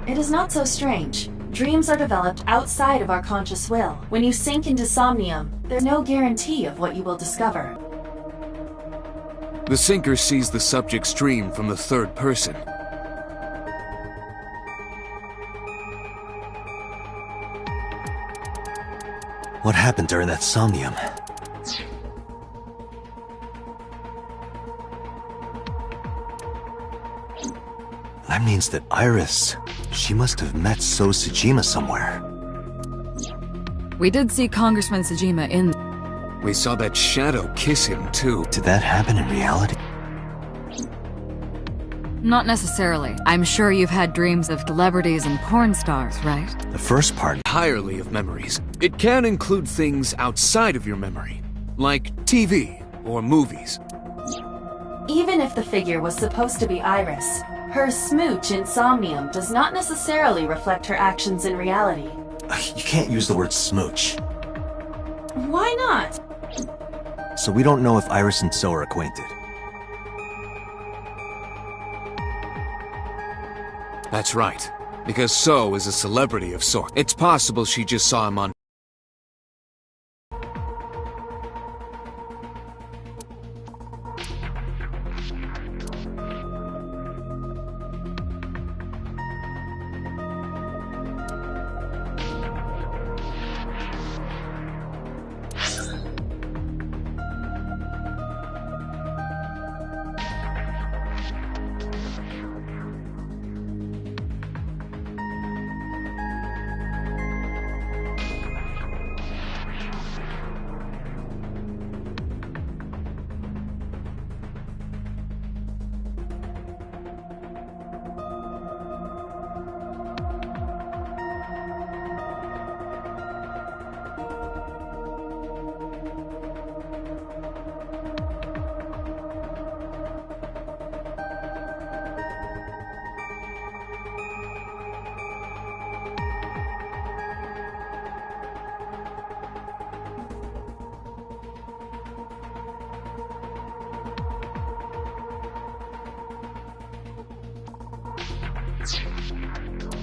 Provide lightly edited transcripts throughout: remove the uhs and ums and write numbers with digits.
It is not so strange. Dreams are developed outside of our conscious will. When you sink into somnium, there's no guarantee of what you will discover. The sinker sees the subject's dream from the third person. What happened during that somnium? That means that Iris, she must have met So Tsujima somewhere. We did see Congressman Tsujima in... We saw that shadow kiss him, too. Did that happen in reality? Not necessarily. I'm sure you've had dreams of celebrities and porn stars, right? The first part... Entirely of memories. It can include things outside of your memory, like TV or movies. Even if the figure was supposed to be Iris, her smooch in somnium does not necessarily reflect her actions in reality. You can't use the word smooch. Why not? So we don't know if Iris and So are acquainted. That's right. Because So is a celebrity of sorts. It's possible she just saw him on...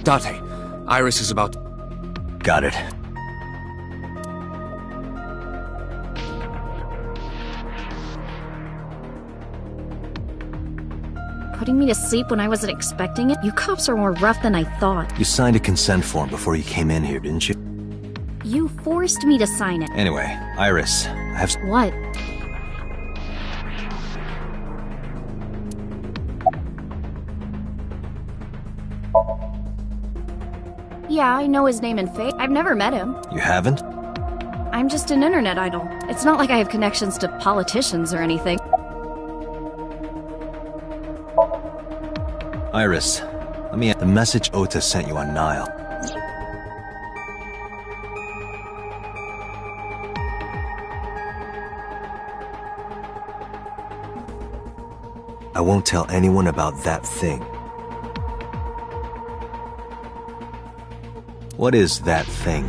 Date, Iris is about... Got it. Putting me to sleep when I wasn't expecting it? You cops are more rough than I thought. You signed a consent form before you came in here, didn't you? You forced me to sign it. Anyway, Iris, I have... What? Yeah, I know his name and face. I've never met him. You haven't? I'm just an internet idol. It's not like I have connections to politicians or anything. Iris, let me... The message Ota sent you on Nile. I won't tell anyone about that thing. What is that thing?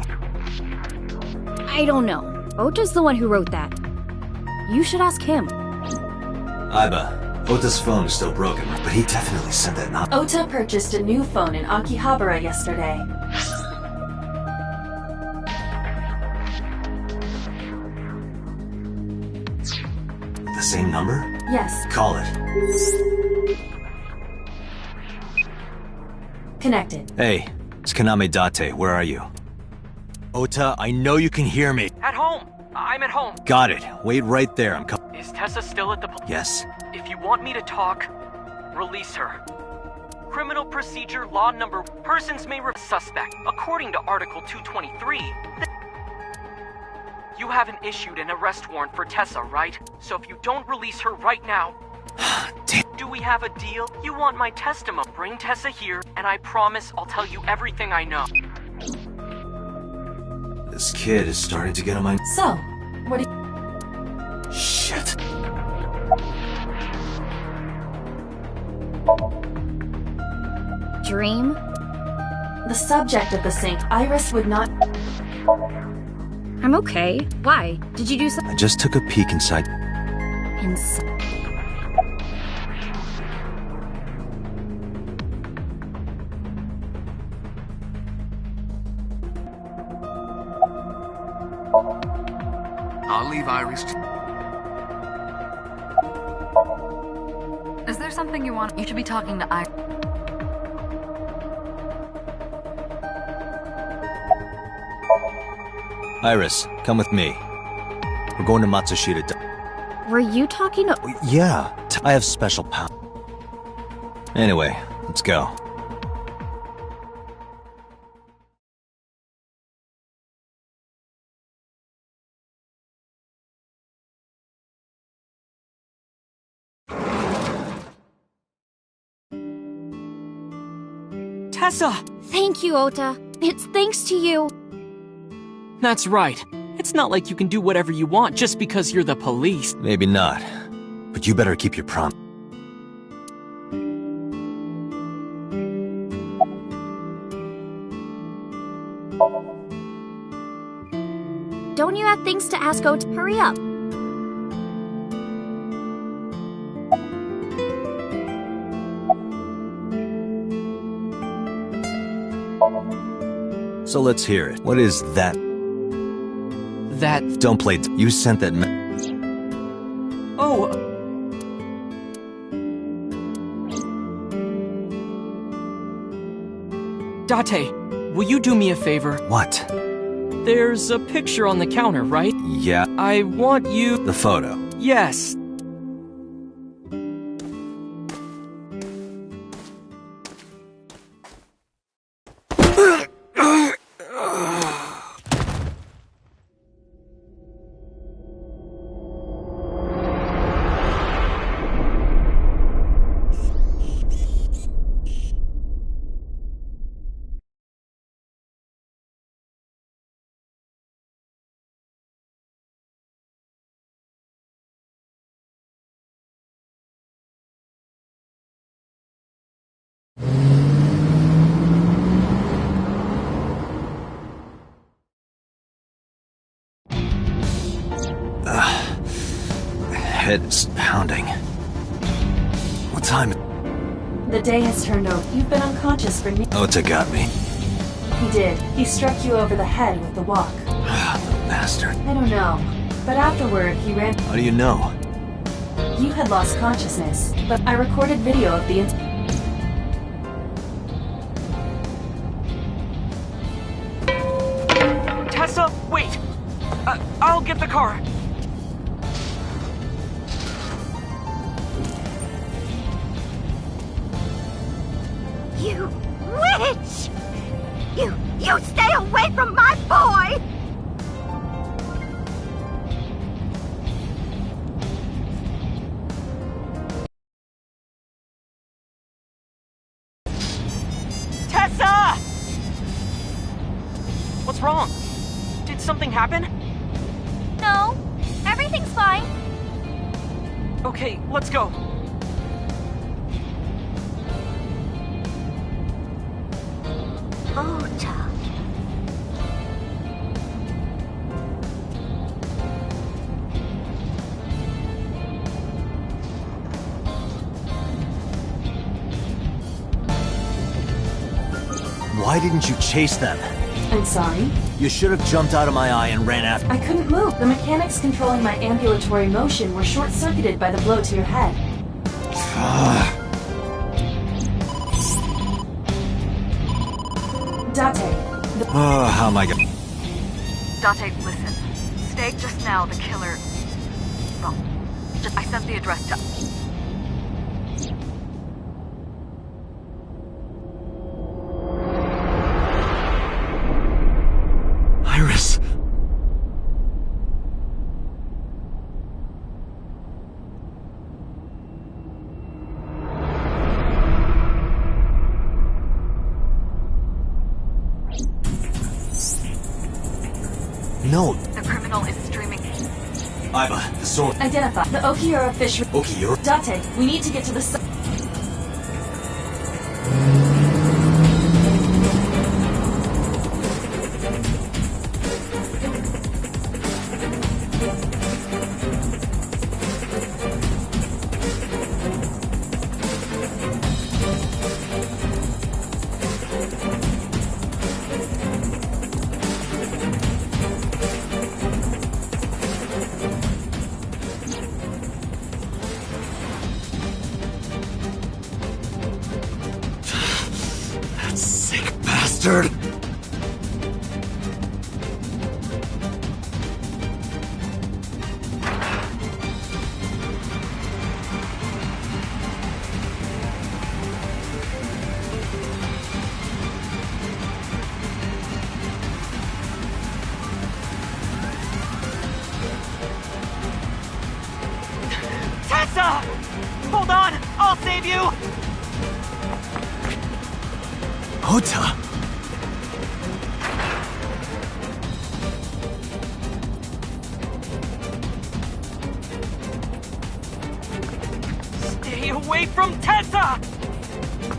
I don't know. Ota's the one who wrote that. You should ask him. Aiba, Ota's phone is still broken, but he definitely sent that not- Ota purchased a new phone in Akihabara yesterday. The same number? Yes. Call it. Connected. Hey, it's Kaname Date. Where are you? Ota, I know you can hear me. At home. I'm at home. Got it. Wait right there. I'm coming. Is Tessa still at the police? Yes. If you want me to talk, release her. Criminal procedure law number... Persons may suspect. According to Article 223... You haven't issued an arrest warrant for Tessa, right? So if you don't release her right now... Damn. Do we have a deal? You want my testimony? Bring Tessa here, and I promise I'll tell you everything I know. This kid is starting to get on my... So, what do you... Shit. Dream? The subject of the sync, Iris would not... I'm okay. Why? Did you do something? I just took a peek inside. I'll leave Iris to... Is there something you want? You should be talking to Iris. Iris, come with me. We're going to Matsushita. Were you talking to... Yeah, I have special power. Anyway, let's go. Tessa! Thank you, Ota. It's thanks to you. That's right. It's not like you can do whatever you want just because you're the police. Maybe not, but you better keep your promise. Don't you have things to ask Ota? Hurry up. So let's hear it. What is that? That... Don't play. You sent that Oh... Date, will you do me a favor? What? There's a picture on the counter, right? Yeah. I want you... The photo. Yes. Head is pounding. What time? The day has turned over. You've been unconscious for Ota got me. He did. He struck you over the head with the walk. The bastard. I don't know. But afterward, he ran... How do you know? You had lost consciousness, but I recorded video of the incident. Tessa, wait! I'll get the car. You witch! You stay away from my boy! Tessa! What's wrong? Did something happen? No, everything's fine. Okay, let's go. Ota. Why didn't you chase them? I'm sorry. You should have jumped out of my eye and ran after. I couldn't move. The mechanics controlling my ambulatory motion were short-circuited by the blow to your head. Date. Oh, how am I gonna... Date, listen. Stake just now, the killer... Well, I sent the address to... Iris. No. The criminal is streaming. Iba, the sword. Identify. The Okiura fish... Okiura? Date, we need to get to the... Sick bastard! Tessa! Hold on! I'll save you! Ota! Stay away from Tessa!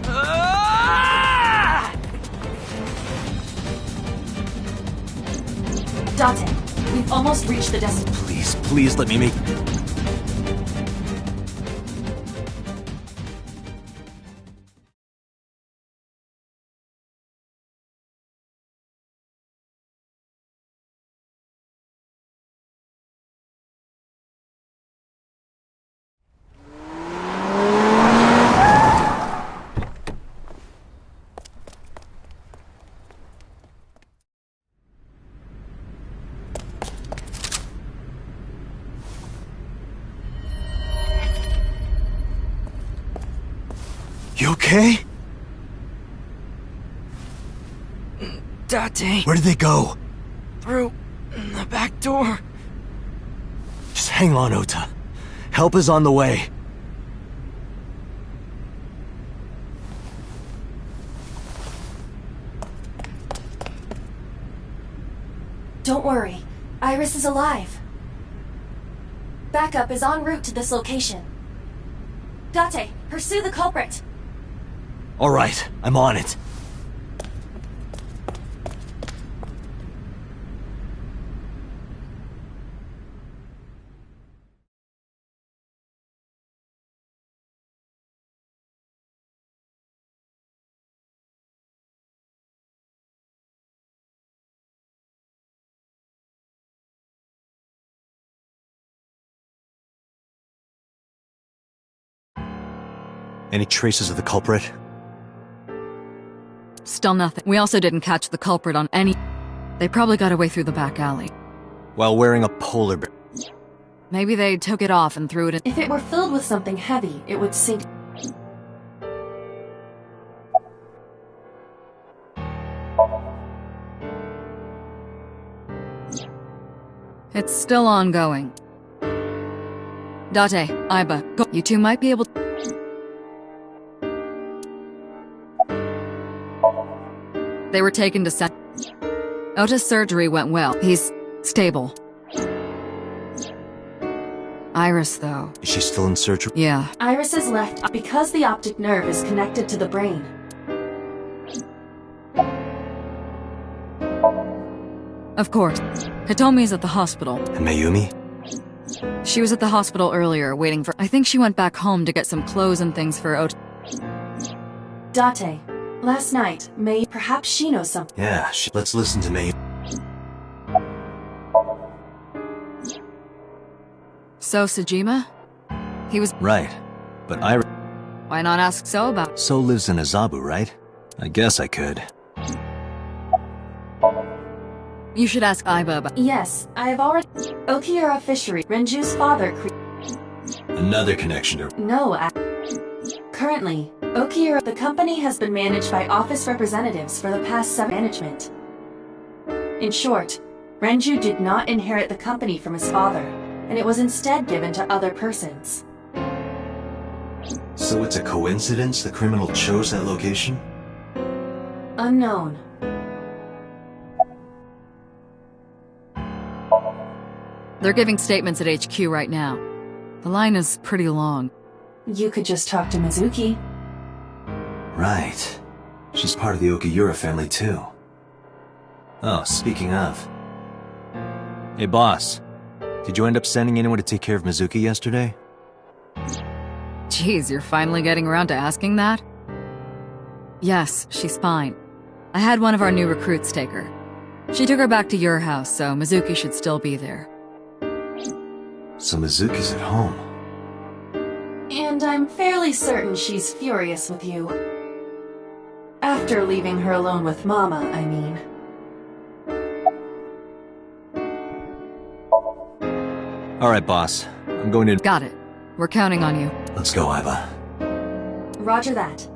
Ah! Date, we've almost reached the destination. Please, please let me make... You okay? Date, Where did they go? through the back door. Just hang on, Ota. Help is on the way. Don't worry, Iris is alive. Backup is en route to this location. Date, pursue the culprit. All right, I'm on it. Any traces of the culprit? Still nothing. We also didn't catch the culprit on any... They probably got away through the back alley. While wearing a polar bear. Maybe they took it off and threw it in... If it were filled with something heavy, it would sink. It's still ongoing. Date, Iba, go. You two might be able to... They were taken to set. Ota's surgery went well. He's stable. Iris, though. Is she still in surgery? Yeah. Iris is left because the optic nerve is connected to the brain. Of course. Hitomi's at the hospital. And Mayumi? She was at the hospital earlier, waiting for... I think she went back home to get some clothes and things for Ota. Date, last night, perhaps she knows something. Yeah, let's listen to May. So, Sejima? He was... Right, but Iris... Why not ask So about... So lives in Azabu, right? I guess I could. You should ask Iba about... Yes, I have already... Okiura Fishery, Renju's father Another connection to... No, currently, Okiura... The company has been managed by office representatives for the past 7 management. In short, Renju did not inherit the company from his father, and it was instead given to other persons. So it's a coincidence the criminal chose that location? Unknown. They're giving statements at HQ right now. The line is pretty long. You could just talk to Mizuki. Right. She's part of the Okiura family, too. Oh, speaking of... Hey, boss. Did you end up sending anyone to take care of Mizuki yesterday? Jeez, you're finally getting around to asking that? Yes, she's fine. I had one of our new recruits take her. She took her back to your house, so Mizuki should still be there. So Mizuki's at home. And I'm fairly certain she's furious with you. After leaving her alone with Mama, I mean. Alright, boss. I'm going to... Got it. We're counting on you. Let's go, Iva. Roger that.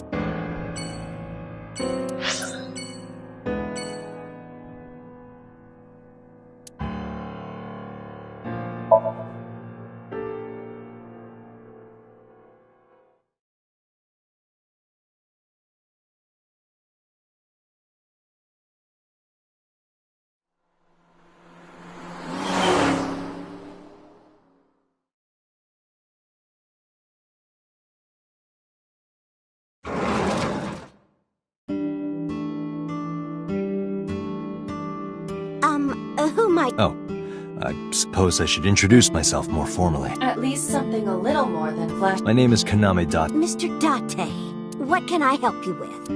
Who might... Oh, I suppose I should introduce myself more formally. At least something a little more than flash. My name is Kaname Date. Mr. Date, what can I help you with?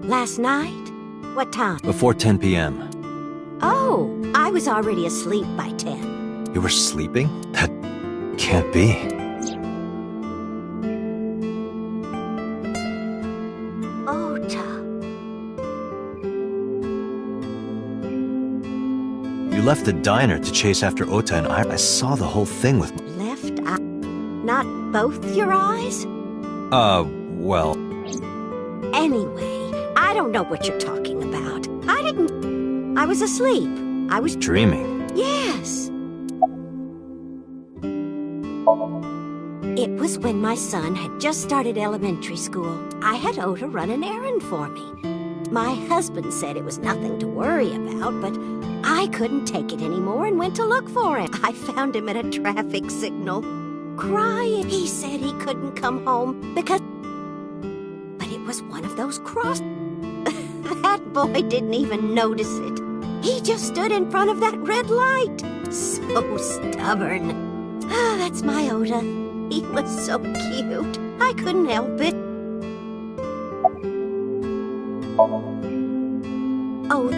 Last night? What time? Before 10 p.m. Oh, I was already asleep by 10. You were sleeping? That can't be. Ota. You left the diner to chase after Ota and I saw the whole thing with my... Left eye? Not both your eyes? Well... Anyway, I don't know what you're talking about. I was asleep. I was... dreaming. Yes. It was when my son had just started elementary school. I had Ota run an errand for me. My husband said it was nothing to worry about, but I couldn't take it anymore and went to look for him. I found him at a traffic signal, crying. He said he couldn't come home because... But it was one of those cross... That boy didn't even notice it. He just stood in front of that red light. So stubborn. Ah, that's my Ota. He was so cute. I couldn't help it. Oh,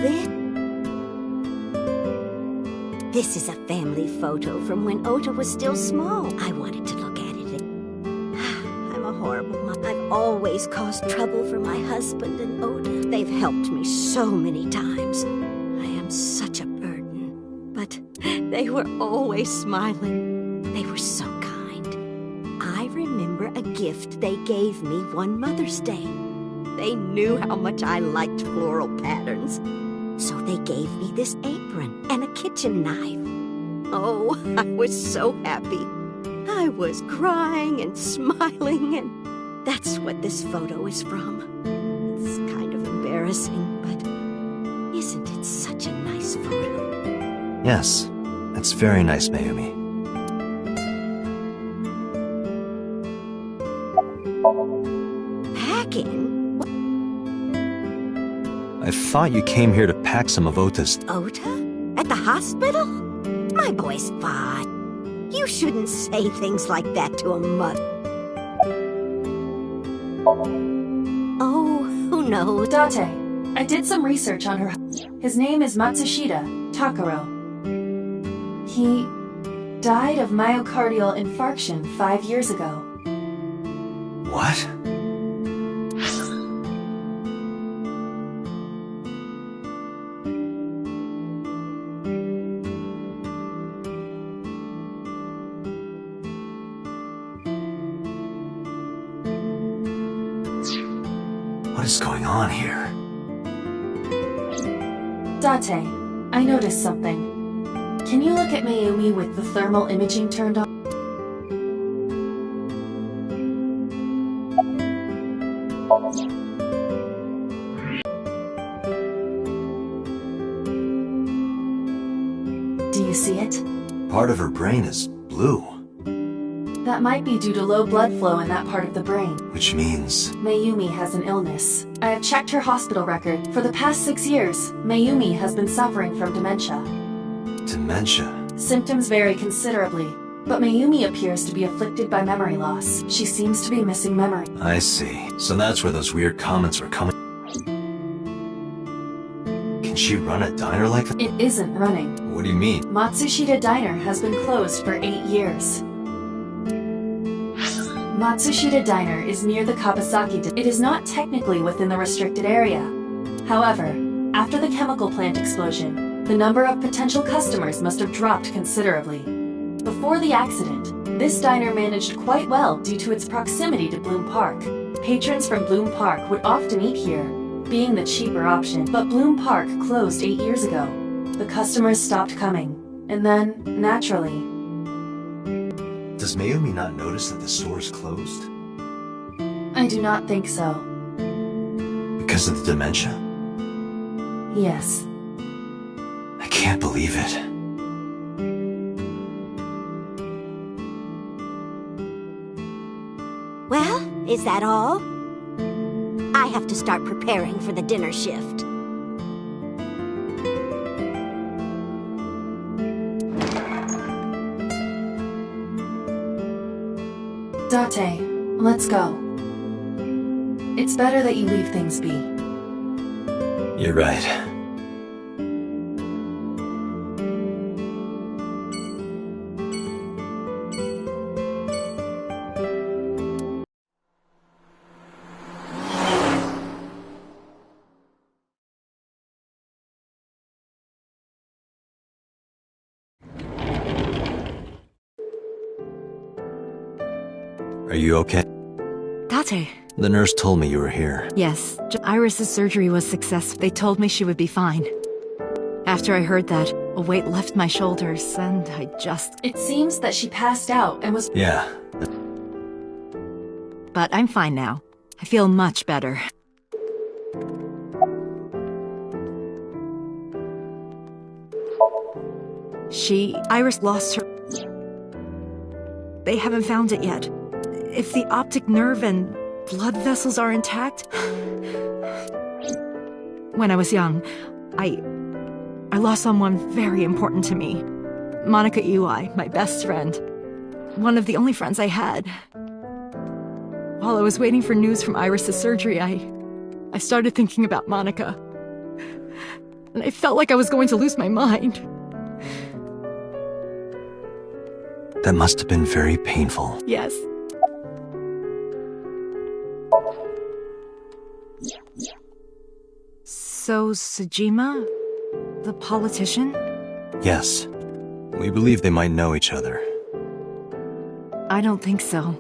this is a family photo from when Ota was still small. I wanted to look at it. I'm a horrible mom. I've always caused trouble for my husband and Ota. They've helped me so many times. I am such a burden. But they were always smiling. They were so kind. I remember a gift they gave me one Mother's Day. They knew how much I liked floral patterns. So they gave me this apron and a kitchen knife. Oh, I was so happy. I was crying and smiling, and that's what this photo is from. It's kind of embarrassing, but isn't it such a nice photo? Yes, it's very nice, Mayumi. Packing? I thought you came here to pack some of Ota's... Ota? At the hospital? My boy's fine. You shouldn't say things like that to a mother. Oh, who knows? Date, I did some research on her. His name is Matsushita Takaro. He died of myocardial infarction 5 years ago. What? What is going on here? Date, I noticed something. Can you look at Mayumi with the thermal imaging turned on? Do you see it? Part of her brain is blue. That might be due to low blood flow in that part of the brain. Which means... Mayumi has an illness. I have checked her hospital record. For the past 6 years, Mayumi has been suffering from dementia. dementia. Symptoms vary considerably, but Mayumi appears to be afflicted by memory loss. She seems to be missing memory. I see. So that's where those weird comments were coming. Can she run a diner like that? It isn't running. What do you mean? Matsushita Diner has been closed for 8 years. Matsushita Diner is near the Kawasaki. It is not technically within the restricted area. However, after the chemical plant explosion, the number of potential customers must have dropped considerably. Before the accident, this diner managed quite well due to its proximity to Bloom Park. Patrons from Bloom Park would often eat here, being the cheaper option. But Bloom Park closed 8 years ago. The customers stopped coming, and then, naturally... Does Mayumi not notice that the store's closed? I do not think so. Because of the dementia? Yes. I can't believe it. Well, is that all? I have to start preparing for the dinner shift. Date, let's go. It's better that you leave things be. You're right. Are you okay? Date. The nurse told me you were here. Yes, Iris's surgery was successful. They told me she would be fine. After I heard that, a weight left my shoulders, and I just... It seems that she passed out and was... Yeah. But I'm fine now. I feel much better. Iris lost her... They haven't found it yet. If the optic nerve and blood vessels are intact... When I was young, I lost someone very important to me. Monica Ui, my best friend. One of the only friends I had. While I was waiting for news from Iris's surgery, I started thinking about Monica. And I felt like I was going to lose my mind. That must have been very painful. Yes. So, Sejima? The politician? Yes. We believe they might know each other. I don't think so.